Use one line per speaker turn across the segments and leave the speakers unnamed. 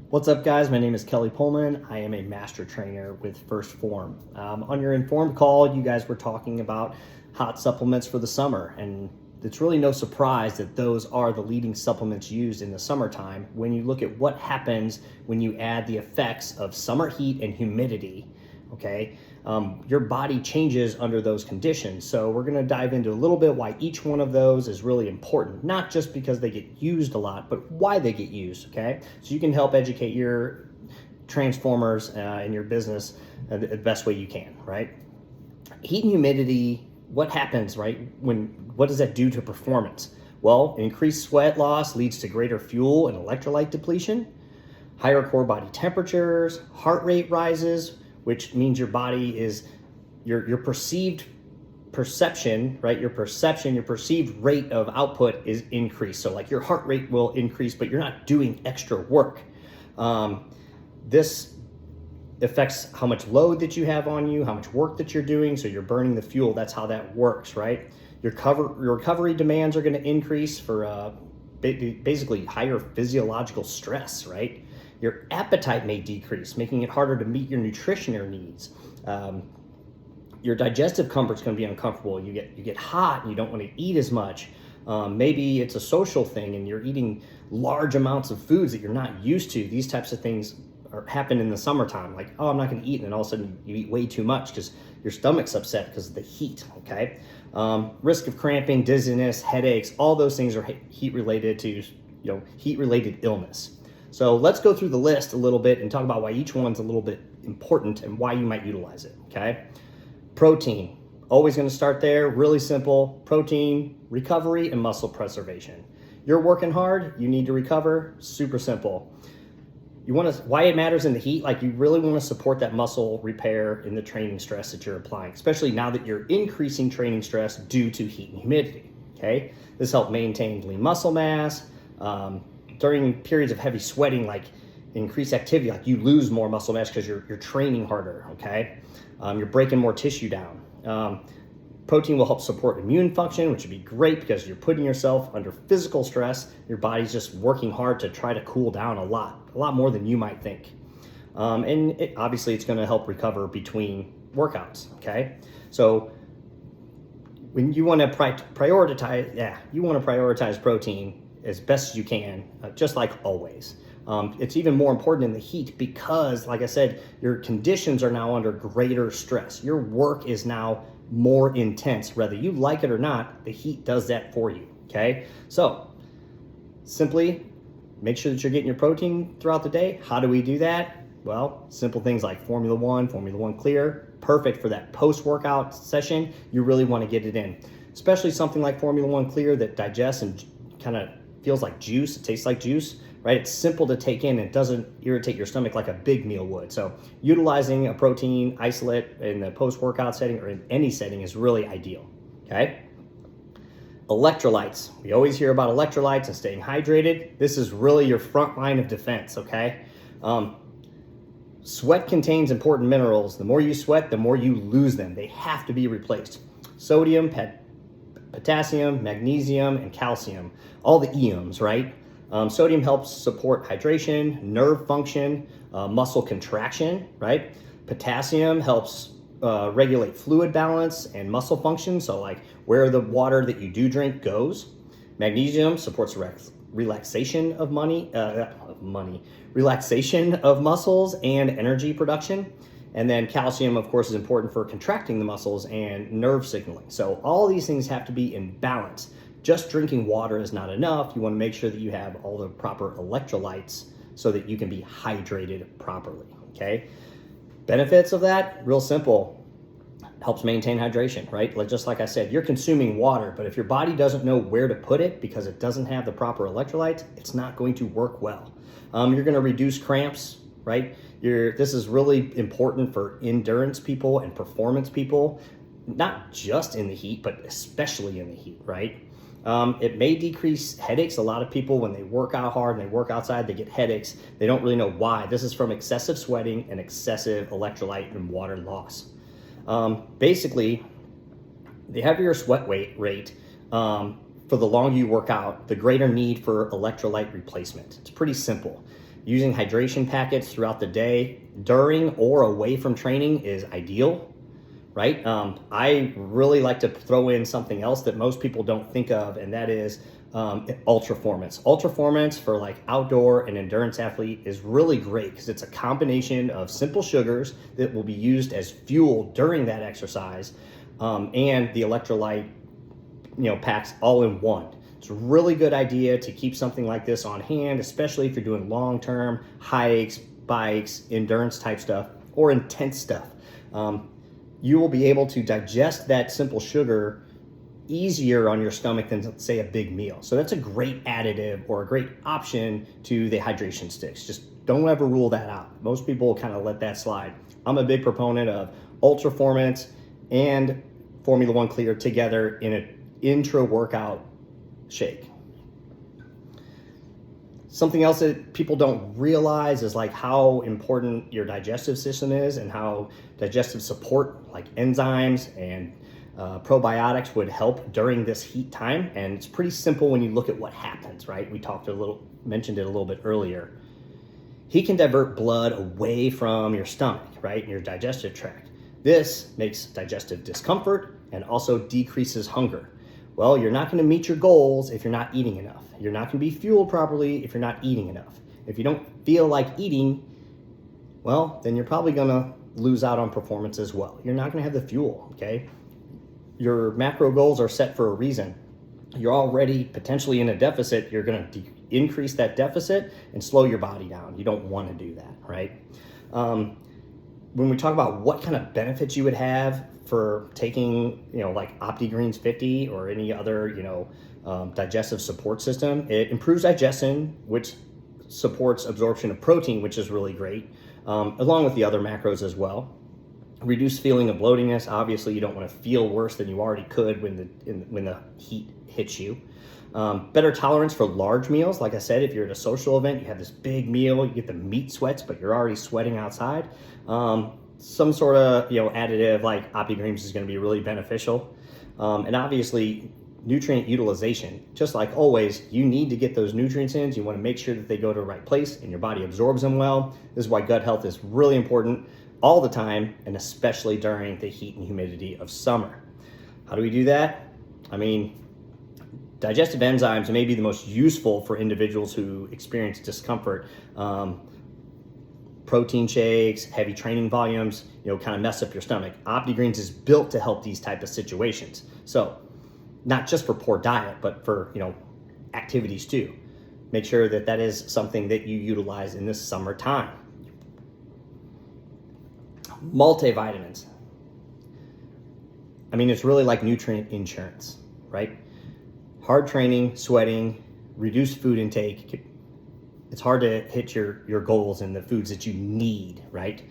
What's up, guys? My name is Kelly Pullman. I am a master trainer with First Form. On your informed call, you guys were talking about hot supplements for the summer, and it's really no surprise that those are the leading supplements used in the summertime when you look at what happens when you add the effects of summer heat and humidity. Okay, your body changes under those conditions. So we're going to dive into a little bit why each one of those is really important, not just because they get used a lot, but why they get used. Okay, so you can help educate your transformers in your business the best way you can. Right, heat and humidity. What happens? Right, what does that do to performance? Well, increased sweat loss leads to greater fuel and electrolyte depletion. Higher core body temperatures, heart rate rises, which means your body is your perceived perception, right? Your perceived rate of output is increased. So like your heart rate will increase, but you're not doing extra work. This affects how much load that you have on you, how much work that you're doing. So you're burning the fuel. That's how that works, right? Your recovery demands are going to increase for basically higher physiological stress, right? Your appetite may decrease, making it harder to meet your nutritional needs. Your digestive comfort is going to be uncomfortable. You get hot and you don't want to eat as much. Maybe it's a social thing and you're eating large amounts of foods that you're not used to. These types of things happen in the summertime. Like, oh, I'm not going to eat, and then all of a sudden you eat way too much because your stomach's upset because of the heat. Okay, risk of cramping, dizziness, headaches, all those things are heat related to heat related illness. So let's go through the list a little bit and talk about why each one's a little bit important and why you might utilize it, okay? Protein, always gonna start there, really simple. Protein, recovery, and muscle preservation. You're working hard, you need to recover, super simple. Why it matters in the heat, like you really wanna support that muscle repair in the training stress that you're applying, especially now that you're increasing training stress due to heat and humidity, okay? This helps maintain lean muscle mass, during periods of heavy sweating, like increased activity, like you lose more muscle mass because you're training harder, okay? You're breaking more tissue down. Protein will help support immune function, which would be great because you're putting yourself under physical stress. Your body's just working hard to try to cool down a lot more than you might think. Obviously it's gonna help recover between workouts, okay? So when you wanna prioritize protein as best as you can, just like always. It's even more important in the heat because, like I said, your conditions are now under greater stress. Your work is now more intense. Whether you like it or not, the heat does that for you, okay? So simply make sure that you're getting your protein throughout the day. How do we do that? Well, simple things like Formula One Clear, perfect for that post-workout session. You really want to get it in, especially something like Formula One Clear that digests and kind of feels like juice, it tastes like juice, right? It's simple to take in, it doesn't irritate your stomach like a big meal would. So utilizing a protein isolate in the post-workout setting or in any setting is really ideal, okay? Electrolytes, we always hear about electrolytes and staying hydrated. This is really your front line of defense, okay? Sweat contains important minerals. The more you sweat, the more you lose them. They have to be replaced. Sodium, potassium, magnesium, and calcium, all the EMs, right? Sodium helps support hydration, nerve function, muscle contraction, right? Potassium helps regulate fluid balance and muscle function, so like where the water that you do drink goes. Magnesium supports relaxation of relaxation of muscles and energy production. And then calcium, of course, is important for contracting the muscles and nerve signaling. So all these things have to be in balance. Just drinking water is not enough. You want to make sure that you have all the proper electrolytes so that you can be hydrated properly, okay? Benefits of that, real simple. Helps maintain hydration, right? Just like I said, you're consuming water, but if your body doesn't know where to put it because it doesn't have the proper electrolytes, it's not going to work well. You're going to reduce cramps, right? This is really important for endurance people and performance people, not just in the heat, but especially in the heat, right? It may decrease headaches. A lot of people, when they work out hard and they work outside, they get headaches. They don't really know why. This is from excessive sweating and excessive electrolyte and water loss. Basically, the heavier your sweat rate, for the longer you work out, the greater need for electrolyte replacement. It's pretty simple. Using hydration packets throughout the day, during or away from training, is ideal, right? I really like to throw in something else that most people don't think of, and that is Ultraformance. Ultraformance for like outdoor and endurance athlete is really great because it's a combination of simple sugars that will be used as fuel during that exercise, and the electrolyte, packs all in one. It's a really good idea to keep something like this on hand, especially if you're doing long-term hikes, bikes, endurance type stuff, or intense stuff. You will be able to digest that simple sugar easier on your stomach than, say, a big meal. So that's a great additive or a great option to the hydration sticks. Just don't ever rule that out. Most people kind of let that slide. I'm a big proponent of Ultraformance and Formula One Clear together in an intra-workout shake. Something else that people don't realize is like how important your digestive system is and how digestive support like enzymes and probiotics would help during this heat time. And it's pretty simple when you look at what happens, right? We mentioned it a little bit earlier. Heat can divert blood away from your stomach, right? And your digestive tract. This makes digestive discomfort and also decreases hunger. Well, you're not going to meet your goals if you're not eating enough. You're not going to be fueled properly if you're not eating enough. If you don't feel like eating, well, then you're probably going to lose out on performance as well. You're not going to have the fuel, okay? Your macro goals are set for a reason. You're already potentially in a deficit. You're going to increase that deficit and slow your body down. You don't want to do that, right? When we talk about what kind of benefits you would have for taking, like OptiGreens 50 or any other, digestive support system, it improves digestion, which supports absorption of protein, which is really great, along with the other macros as well. Reduce feeling of bloatingness. Obviously, you don't want to feel worse than you already could when the heat hits you. Better tolerance for large meals. Like I said, if you're at a social event, you have this big meal, you get the meat sweats, but you're already sweating outside. Some sort of additive like OptiGreens is going to be really beneficial. And obviously, nutrient utilization. Just like always, you need to get those nutrients in. You want to make sure that they go to the right place and your body absorbs them well. This is why gut health is really important all the time, and especially during the heat and humidity of summer. How do we do that? I mean, digestive enzymes may be the most useful for individuals who experience discomfort. Protein shakes, heavy training volumes, kind of mess up your stomach. OptiGreens is built to help these type of situations. So not just for poor diet, but for, activities too. Make sure that that is something that you utilize in this summertime. Multivitamins. I mean, it's really like nutrient insurance, right? Hard training, sweating, reduced food intake. It's hard to hit your goals and the foods that you need, right?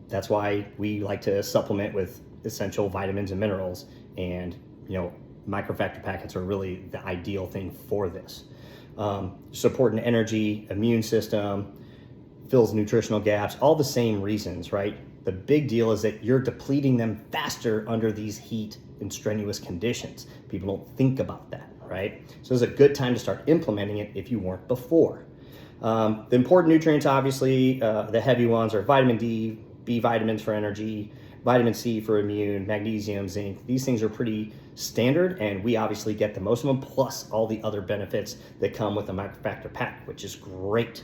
That's why we like to supplement with essential vitamins and minerals, and microfactor packets are really the ideal thing for this. Supporting energy, immune system, fills nutritional gaps, all the same reasons, right? The big deal is that you're depleting them faster under these heat and strenuous conditions. People don't think about that, right? So it's a good time to start implementing it if you weren't before. The important nutrients, obviously, the heavy ones are vitamin D, B vitamins for energy, vitamin C for immune, magnesium, zinc. These things are pretty standard, and we obviously get the most of them, plus all the other benefits that come with a microfactor pack, which is great.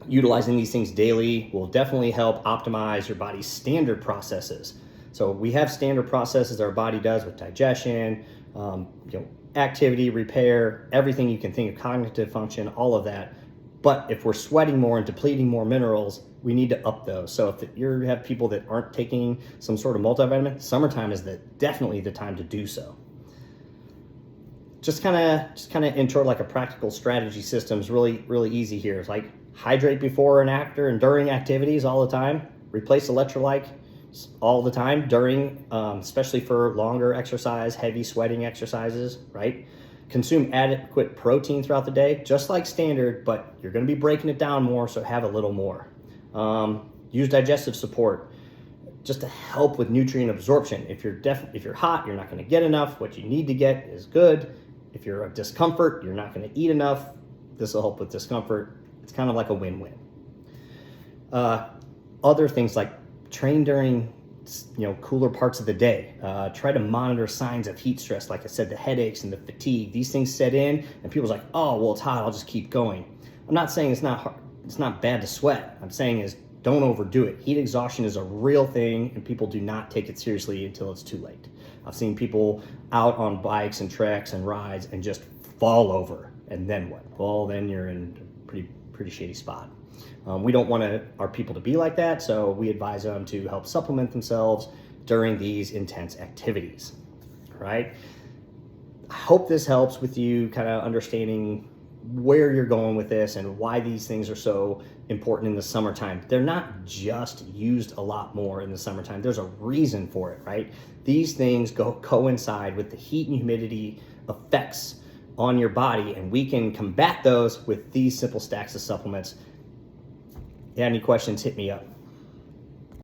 Utilizing these things daily will definitely help optimize your body's standard processes. So we have standard processes our body does with digestion, activity, repair, everything you can think of, cognitive function, all of that. But if we're sweating more and depleting more minerals, we need to up those. So if you have people that aren't taking some sort of multivitamin, summertime is definitely the time to do so. Just kind of intro like a practical strategy system is really, really easy here. It's like hydrate before and after and during activities all the time. Replace electrolyte all the time during, especially for longer exercise, heavy sweating exercises, right? Consume adequate protein throughout the day, just like standard, but you're going to be breaking it down more, so have a little more. Use digestive support just to help with nutrient absorption. If you're hot, you're not going to get enough. What you need to get is good. If you're a discomfort, you're not going to eat enough. This will help with discomfort. It's kind of like a win-win. Other things like train during cooler parts of the day. Try to monitor signs of heat stress. Like I said, the headaches and the fatigue. These things set in, and people's like, oh, well, it's hot, I'll just keep going. I'm not saying it's not hard, it's not bad to sweat. I'm saying is don't overdo it. Heat exhaustion is a real thing, and people do not take it seriously until it's too late. I've seen people out on bikes and treks and rides and just fall over, and then what? Well, then you're in a pretty shady spot. We don't want our people to be like that, so we advise them to help supplement themselves during these intense activities, right? I hope this helps with you kind of understanding where you're going with this and why these things are so important in the summertime. They're not just used a lot more in the summertime. There's a reason for it, right? These things coincide with the heat and humidity effects on your body, and we can combat those with these simple stacks of supplements. If you have any questions, hit me up.